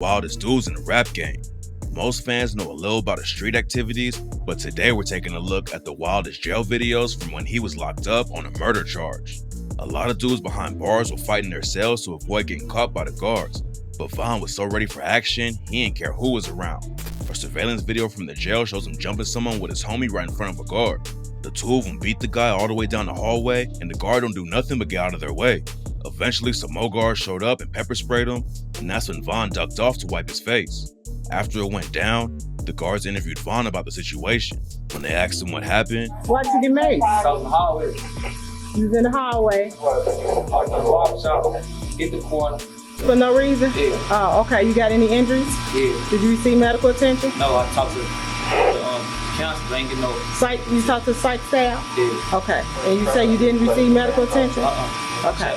wildest dudes in the rap game. Most fans know a little about his street activities, but today we're taking a look at the wildest jail videos from when he was locked up on a murder charge. A lot of dudes behind bars were fighting their cells to avoid getting caught by the guards, but Von was so ready for action, he didn't care who was around. A surveillance video from the jail shows him jumping someone with his homie right in front of a guard. The two of them beat the guy all the way down the hallway, and the guard don't do nothing but get out of their way. Eventually, some more guards showed up and pepper sprayed him, and that's when Von ducked off to wipe his face. After it went down, the guards interviewed Von about the situation. When they asked him what happened, "Why'd you get made?" I was in the hallway. You was in the hallway. I was in the barber shop. Hit the corner. For no reason? Yeah. Oh, okay. You got any injuries? Yeah. Did you receive medical attention? No, I talked to the counselor. I ain't get no. Psych? You talked to psych staff? Yeah. Okay. And you say you didn't receive medical attention? Okay.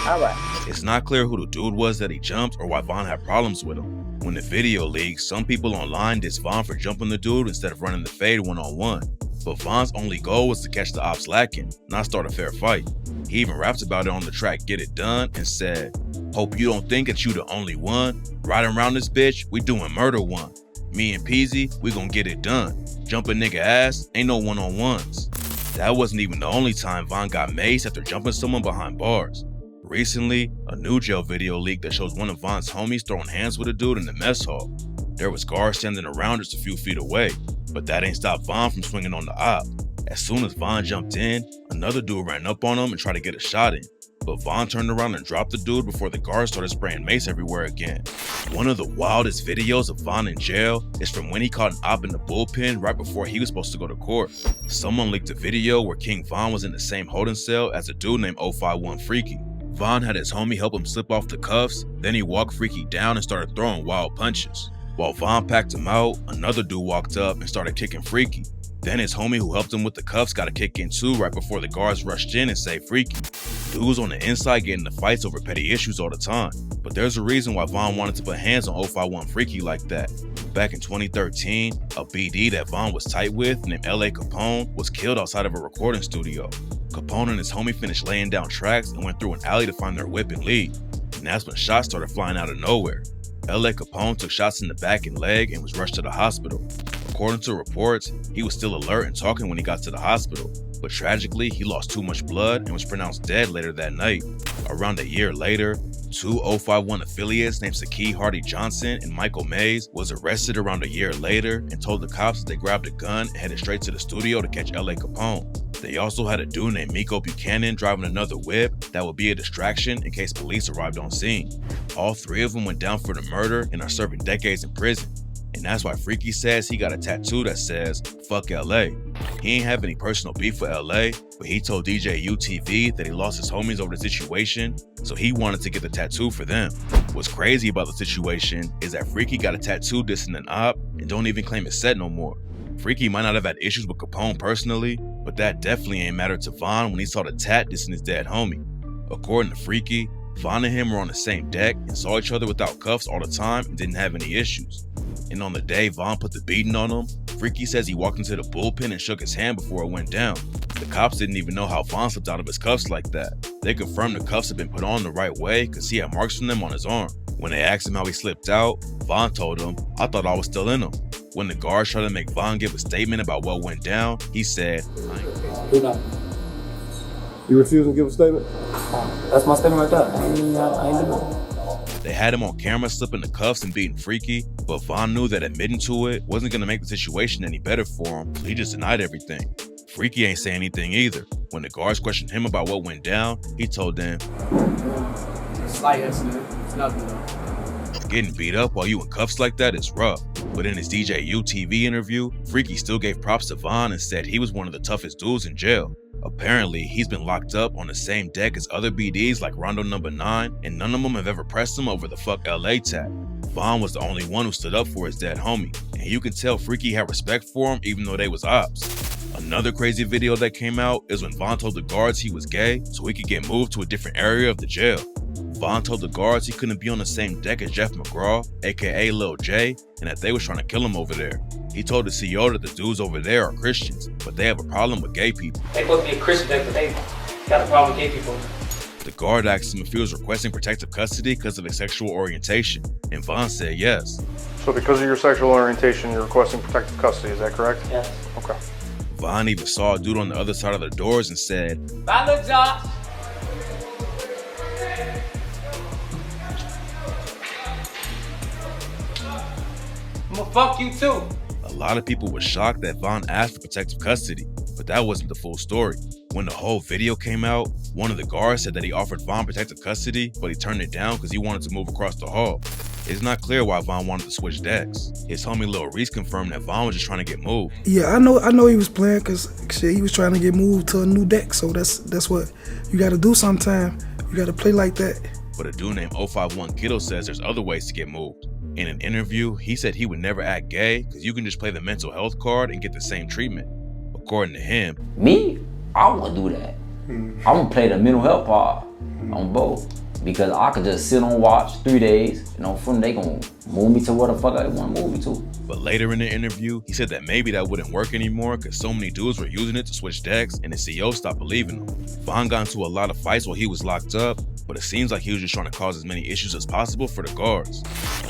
All right. it's not clear who the dude was that he jumped or why Von had problems with him. When the video leaked, some people online dissed Von for jumping the dude instead of running the fade one-on-one. But Von's only goal was to catch the ops lacking, not start a fair fight. He even raps about it on the track Get It Done and said, "Hope you don't think that you the only one. Riding around this bitch, we doing murder one. Me and Peasy, we gon' get it done. Jumping nigga ass, ain't no one-on-ones." That wasn't even the only time Von got maced after jumping someone behind bars. Recently, a new jail video leaked that shows one of Von's homies throwing hands with a dude in the mess hall. There was guards standing around just a few feet away, but that ain't stopped Von from swinging on the op. As soon as Von jumped in, another dude ran up on him and tried to get a shot in, but Von turned around and dropped the dude before the guards started spraying mace everywhere again. One of the wildest videos of Von in jail is from when he caught an op in the bullpen right before he was supposed to go to court. Someone leaked a video where King Von was in the same holding cell as a dude named 051 Freaky. Von had his homie help him slip off the cuffs, then he walked Freaky down and started throwing wild punches. While Von packed him out, another dude walked up and started kicking Freaky. Then his homie who helped him with the cuffs got a kick in too right before the guards rushed in and saved Freaky. Dudes on the inside get into fights over petty issues all the time, but there's a reason why Von wanted to put hands on 051 Freaky like that. Back in 2013, a BD that Von was tight with named LA Capone was killed outside of a recording studio. Capone and his homie finished laying down tracks and went through an alley to find their whip and leave, and that's when shots started flying out of nowhere. LA Capone took shots in the back and leg and was rushed to the hospital. According to reports, he was still alert and talking when he got to the hospital, but tragically he lost too much blood and was pronounced dead later that night. Around a year later, two 051 affiliates named Saki Hardy Johnson and Michael Mays was arrested around a year later and told the cops that they grabbed a gun and headed straight to the studio to catch LA Capone. They also had a dude named Miko Buchanan driving another whip that would be a distraction in case police arrived on scene. All three of them went down for the murder and are serving decades in prison. And that's why Freaky says he got a tattoo that says, "Fuck LA." He ain't have any personal beef with LA, but he told DJ UTV that he lost his homies over the situation, so he wanted to get the tattoo for them. What's crazy about the situation is that Freaky got a tattoo dissing an op and don't even claim it's set no more. Freaky might not have had issues with Capone personally, but that definitely ain't mattered to Von when he saw the tat dissing his dead homie. According to Freaky, Von and him were on the same deck and saw each other without cuffs all the time and didn't have any issues. And on the day Von put the beating on him, Freaky says he walked into the bullpen and shook his hand before it went down. The cops didn't even know how Von slipped out of his cuffs like that. They confirmed the cuffs had been put on the right way because he had marks from them on his arm. When they asked him how he slipped out, Von told them, "I thought I was still in them." When the guards tried to make Von give a statement about what went down, he said, Who not? You refuse to give a statement? That's my statement right there. I ain't doing it. They had him on camera slipping the cuffs and beating Freaky, but Von knew that admitting to it wasn't going to make the situation any better for him, so he just denied everything. Freaky ain't say anything either. When the guards questioned him about what went down, he told them, Slight incident. It's nothing though. "Getting beat up while you in cuffs like that is rough." But in his DJ UTV interview, Freaky still gave props to Von and said he was one of the toughest dudes in jail. Apparently, he's been locked up on the same deck as other BDs like Rondo Number 9, and none of them have ever pressed him over the "fuck LA" tag. Von was the only one who stood up for his dead homie, and you can tell Freaky had respect for him even though they was ops. Another crazy video that came out is when Von told the guards he was gay so he could get moved to a different area of the jail. Von told the guards he couldn't be on the same deck as Jeff McGraw, aka Lil J, and that they was trying to kill him over there. He told the CEO that the dudes over there are Christians, but they have a problem with gay people. They supposed to be a Christian, but they got a problem with gay people. The guard asked him if he was requesting protective custody because of his sexual orientation, and Von said yes. So because of your sexual orientation, you're requesting protective custody, is that correct? Yes. Okay. Von even saw a dude on the other side of the doors and said, Bye, look, Josh. I'ma fuck you too. A lot of people were shocked that Von asked for protective custody, but that wasn't the full story. When the whole video came out, one of the guards said that he offered Von protective custody, but he turned it down because he wanted to move across the hall. It's not clear why Von wanted to switch decks. His homie Lil Reese confirmed that Von was just trying to get moved. Yeah, I know he was playing because he was trying to get moved to a new deck. So that's what you got to do sometime. You got to play like that. But a dude named 051 Kiddo says there's other ways to get moved. In an interview, he said he would never act gay because you can just play the mental health card and get the same treatment. According to him, me, I wouldn't do that. I'm gonna play the mental health part on both because I could just sit on watch 3 days, from they gonna move me to where the fuck I want to move me to. But later in the interview, he said that maybe that wouldn't work anymore because so many dudes were using it to switch decks and the CEO stopped believing him. Von got into a lot of fights while he was locked up, but it seems like he was just trying to cause as many issues as possible for the guards.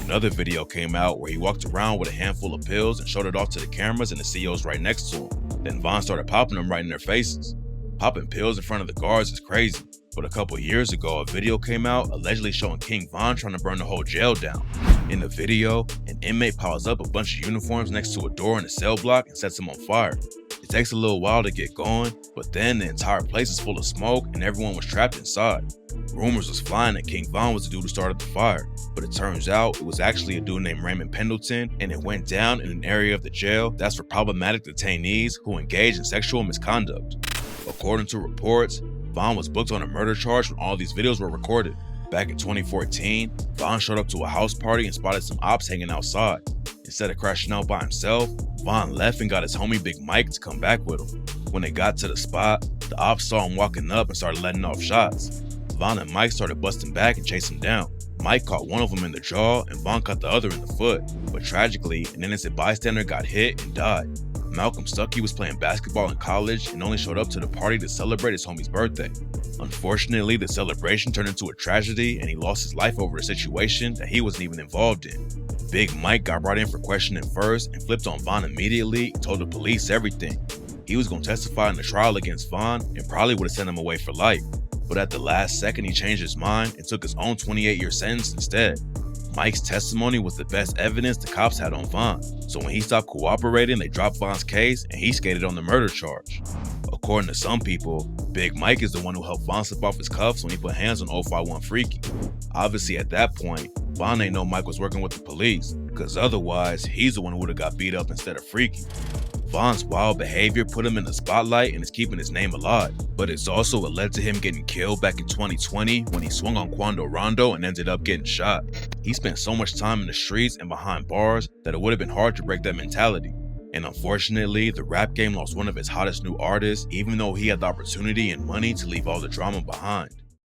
Another video came out where he walked around with a handful of pills and showed it off to the cameras and the CEOs right next to him. Then Von started popping them right in their faces. Popping pills in front of the guards is crazy, but a couple years ago, a video came out allegedly showing King Von trying to burn the whole jail down. In the video, an inmate piles up a bunch of uniforms next to a door in a cell block and sets them on fire. It takes a little while to get going, but then the entire place is full of smoke and everyone was trapped inside. Rumors was flying that King Von was the dude who started the fire, but it turns out it was actually a dude named Raymond Pendleton, and it went down in an area of the jail that's for problematic detainees who engage in sexual misconduct. According to reports, Von was booked on a murder charge when all these videos were recorded. Back in 2014, Von showed up to a house party and spotted some ops hanging outside. Instead of crashing out by himself, Von left and got his homie Big Mike to come back with him. When they got to the spot, the ops saw him walking up and started letting off shots. Von and Mike started busting back and chased him down. Mike caught one of them in the jaw and Von caught the other in the foot, but tragically, an innocent bystander got hit and died. Malcolm Stuckey was playing basketball in college and only showed up to the party to celebrate his homie's birthday. Unfortunately, the celebration turned into a tragedy and he lost his life over a situation that he wasn't even involved in. Big Mike got brought in for questioning first and flipped on Von immediately and told the police everything. He was going to testify in the trial against Von and probably would have sent him away for life. But at the last second, he changed his mind and took his own 28-year sentence instead. Mike's testimony was the best evidence the cops had on Von, so when he stopped cooperating, they dropped Von's case and he skated on the murder charge. According to some people, Big Mike is the one who helped Von slip off his cuffs when he put hands on 051 Freaky. Obviously at that point, Von ain't know Mike was working with the police, because otherwise, he's the one who would have got beat up instead of Freaky. Von's wild behavior put him in the spotlight and is keeping his name alive, but it's also what led to him getting killed back in 2020 when he swung on Quando Rondo and ended up getting shot. He spent so much time in the streets and behind bars that it would have been hard to break that mentality. And unfortunately, the rap game lost one of its hottest new artists, even though he had the opportunity and money to leave all the drama behind.